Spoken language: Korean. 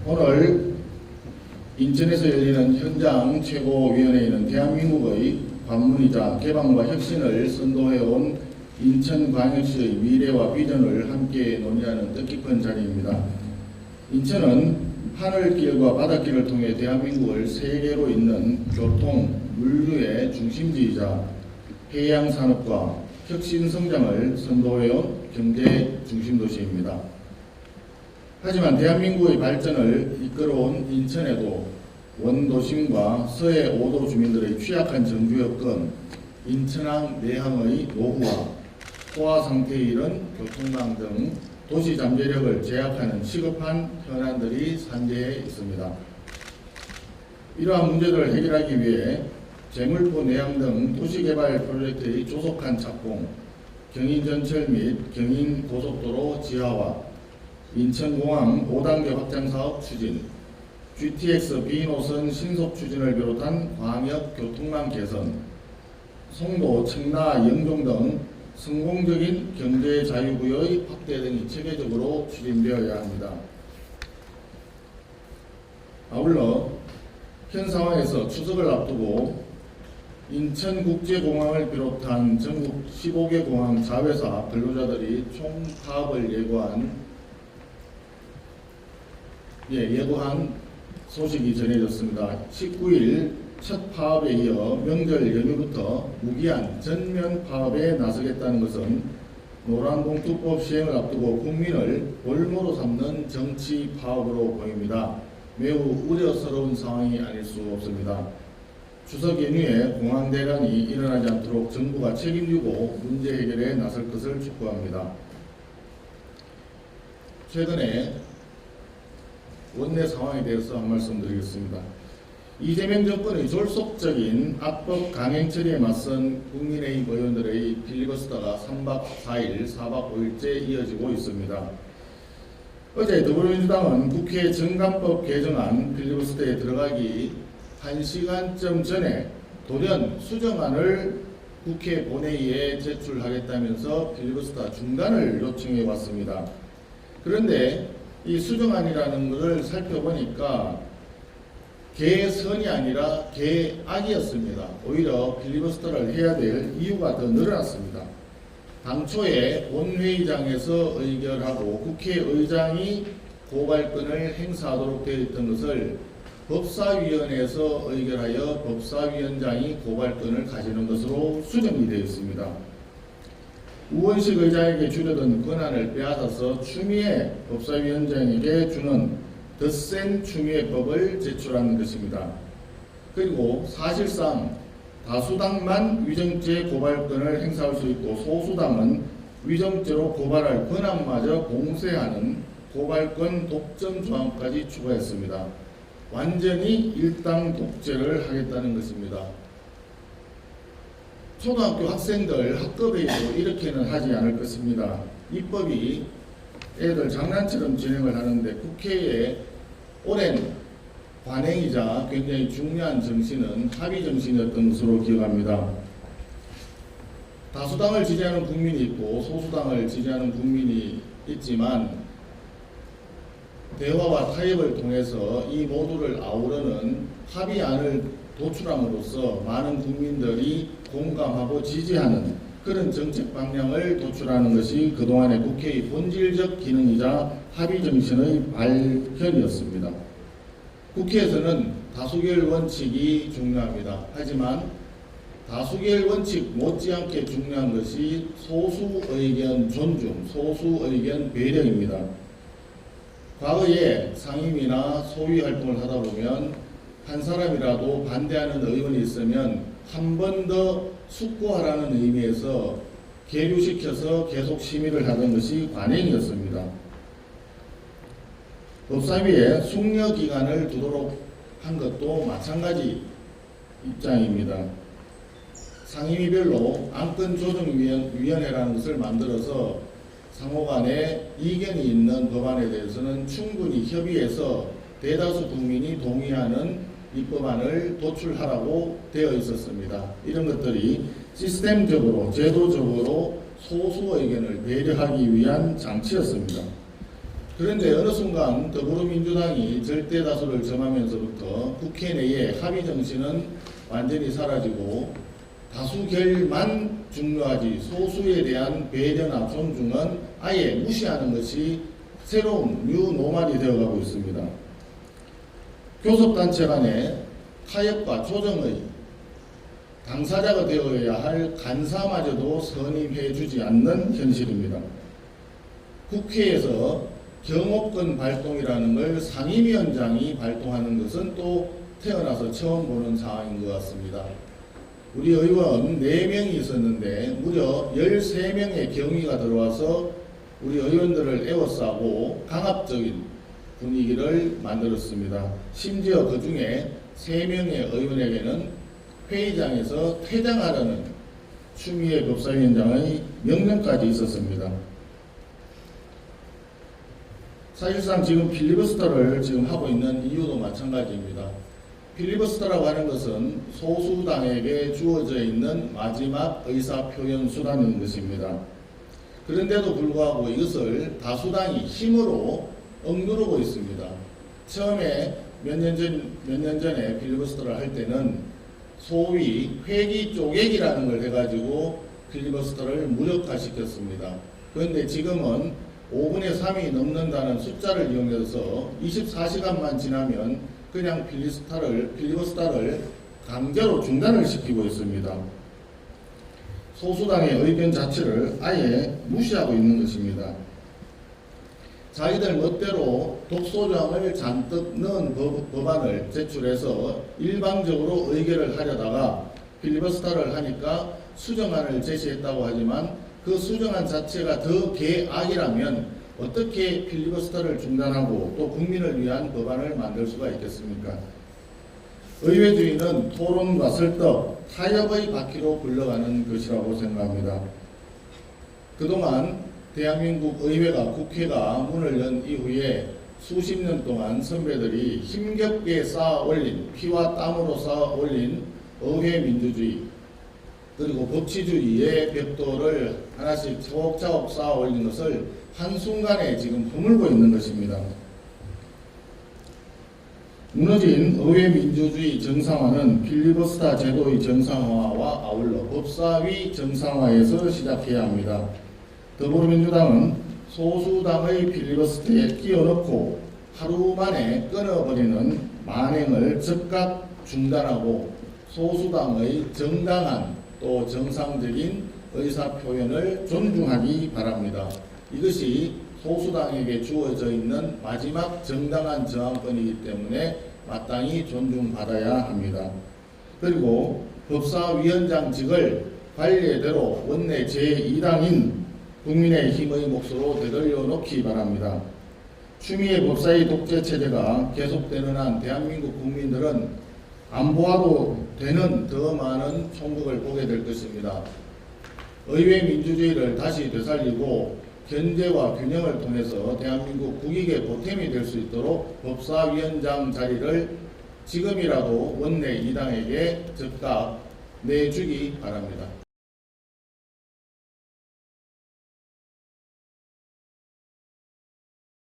오늘 인천에서 열리는 현장 최고위원회에는 대한민국의 관문이자 개방과 혁신을 선도해온 인천광역시의 미래와 비전을 함께 논의하는 뜻깊은 자리입니다. 인천은 하늘길과 바닷길을 통해 대한민국을 세계로 잇는 교통, 물류의 중심지이자 해양산업과 혁신성장을 선도해온 경제 중심도시입니다. 하지만 대한민국의 발전을 이끌어온 인천에도 원도심과 서해 5도 주민들의 취약한 정주 여건, 인천항 내항의 노후화, 포화 상태에 이른 교통망 등 도시 잠재력을 제약하는 시급한 현안들이 산재해 있습니다. 이러한 문제들을 해결하기 위해 제물포 내항 등 도시개발 프로젝트의 조속한 착공, 경인전철 및 경인고속도로 지하화, 인천공항 5단계 확장사업 추진, GTX B노선 신속 추진을 비롯한 광역 교통망 개선, 송도, 청라, 영종 등 성공적인 경제 자유구역의 확대 등이 체계적으로 추진되어야 합니다. 아울러 현 상황에서 추석을 앞두고 인천국제공항을 비롯한 전국 15개 공항 자회사 근로자들이 총파업을 예고한 소식이 전해졌습니다. 19일 첫 파업에 이어 명절 연휴부터 무기한 전면 파업에 나서겠다는 것은 노란봉투법 시행을 앞두고 국민을 볼모로 삼는 정치 파업으로 보입니다. 매우 우려스러운 상황이 아닐 수 없습니다. 추석 연휴에 공항 대란이 일어나지 않도록 정부가 책임지고 문제 해결에 나설 것을 촉구합니다. 최근에 원내 상황에 대해서 한 말씀 드리겠습니다. 이재명 정권의 졸속적인 악법 강행 처리에 맞선 국민의힘 의원들의 필리버스터가 3박 4일, 4박 5일째 이어지고 있습니다. 어제 더불어민주당은 국회 정관법 개정안 필리버스터에 들어가기 1시간쯤 전에 돌연 수정안을 국회 본회의에 제출하겠다면서 필리버스터 중단을 요청해 왔습니다. 그런데 이 수정안이라는 것을 살펴보니까 개선이 아니라 개악이었습니다. 오히려 필리버스터를 해야 될 이유가 더 늘어났습니다. 당초에 본회의장에서 의결하고 국회의장이 고발권을 행사하도록 되어 있던 것을 법사위원회에서 의결하여 법사위원장이 고발권을 가지는 것으로 수정이 되어 있습니다. 우원식 의장에게 주려던 권한을 빼앗아서 추미애 법사위원장에게 주는 더 센 추미애법을 제출하는 것입니다. 그리고 사실상 다수당만 위정죄 고발권을 행사할 수 있고 소수당은 위정죄로 고발할 권한마저 공세하는 고발권 독점 조항까지 추가했습니다. 완전히 일당 독재를 하겠다는 것입니다. 초등학교 학생들 학급회의도 이렇게는 하지 않을 것입니다. 입법이 애들 장난처럼 진행을 하는데 국회의 오랜 관행이자 굉장히 중요한 정신은 합의 정신이었던 것으로 기억합니다. 다수당을 지지하는 국민이 있고 소수당을 지지하는 국민이 있지만 대화와 타협을 통해서 이 모두를 아우르는 합의안을 도출함으로써 많은 국민들이 공감하고 지지하는 그런 정책 방향을 도출하는 것이 그동안의 국회의 본질적 기능이자 합의 정신의 발현이었습니다. 국회에서는 다수결 원칙이 중요합니다. 하지만 다수결 원칙 못지않게 중요한 것이 소수 의견 존중, 소수 의견 배려입니다. 과거에 상임위나 소위 활동을 하다 보면 한 사람이라도 반대하는 의원이 있으면 한 번 더 숙고하라는 의미에서 계류시켜서 계속 심의를 하던 것이 관행이었습니다. 법사위에 숙려 기간을 두도록 한 것도 마찬가지 입장입니다. 상임위별로 안건조정위원회라는 것을 만들어서 상호간에 이견이 있는 법안에 대해서는 충분히 협의해서 대다수 국민이 동의하는 입법안을 도출하라고 되어 있었습니다. 이런 것들이 시스템적으로 제도적으로 소수 의견을 배려하기 위한 장치였습니다. 그런데 어느 순간 더불어민주당이 절대 다수를 점하면서부터 국회 내의 합의 정신은 완전히 사라지고 다수결만 중요하지 소수에 대한 배려나 존중은 아예 무시하는 것이 새로운 뉴노멀이 되어가고 있습니다. 교섭단체 간의 타협과 조정의 당사자가 되어야 할 간사마저도 선임해주지 않는 현실입니다. 국회에서 경호권 발동이라는 걸 상임위원장이 발동하는 것은 또 태어나서 처음 보는 상황인 것 같습니다. 우리 의원 4명이 있었는데 무려 13명의 경위가 들어와서 우리 의원들을 에워싸고 강압적인 분위기를 만들었습니다. 심지어 그 중에 3명의 의원에게는 회의장에서 퇴장하라는 추미애 법사위원장의 명령까지 있었습니다. 사실상 지금 필리버스터를 지금 하고 있는 이유도 마찬가지입니다. 필리버스터라고 하는 것은 소수당에게 주어져 있는 마지막 의사표현 수단인 것입니다. 그런데도 불구하고 이것을 다수당이 힘으로 억누르고 있습니다. 처음에 몇 년 전에 필리버스터를 할 때는 소위 회기 쪼개기라는 걸 해가지고 필리버스터를 무력화시켰습니다. 그런데 지금은 5분의 3이 넘는다는 숫자를 이용해서 24시간만 지나면 그냥 필리버스터를 강제로 중단을 시키고 있습니다. 소수당의 의견 자체를 아예 무시하고 있는 것입니다. 자기들 멋대로 독소조항을 잔뜩 넣은 법안을 제출해서 일방적으로 의결을 하려다가 필리버스터를 하니까 수정안을 제시했다고 하지만 그 수정안 자체가 더 개악이라면 어떻게 필리버스터를 중단하고 또 국민을 위한 법안을 만들 수가 있겠습니까? 의회주의는 토론과 설득, 타협의 바퀴로 굴러가는 것이라고 생각합니다. 그동안 대한민국 의회가 국회가 문을 연 이후에 수십 년 동안 선배들이 힘겹게 쌓아 올린 피와 땀으로 쌓아 올린 의회 민주주의 그리고 법치주의의 벽돌을 하나씩 차곡차곡 쌓아 올린 것을 한순간에 지금 허물고 있는 것입니다. 무너진 의회 민주주의 정상화는 필리버스터 제도의 정상화와 아울러 법사위 정상화에서 시작해야 합니다. 더불어민주당은 소수당의 필리버스터에 끼워넣고 하루 만에 끊어버리는 만행을 즉각 중단하고 소수당의 정당한 또 정상적인 의사표현을 존중하기 바랍니다. 이것이 소수당에게 주어져 있는 마지막 정당한 저항권이기 때문에 마땅히 존중받아야 합니다. 그리고 법사위원장직을 관례대로 원내 제2당인 국민의힘의 몫으로 되돌려 놓기 바랍니다. 추미애 법사위 독재 체제가 계속되는 한 대한민국 국민들은 안 보아도 되는 더 많은 총국을 보게 될 것입니다. 의회 민주주의를 다시 되살리고 견제와 균형을 통해서 대한민국 국익의 보탬이 될 수 있도록 법사위원장 자리를 지금이라도 원내 2당에게 즉각 내주기 바랍니다.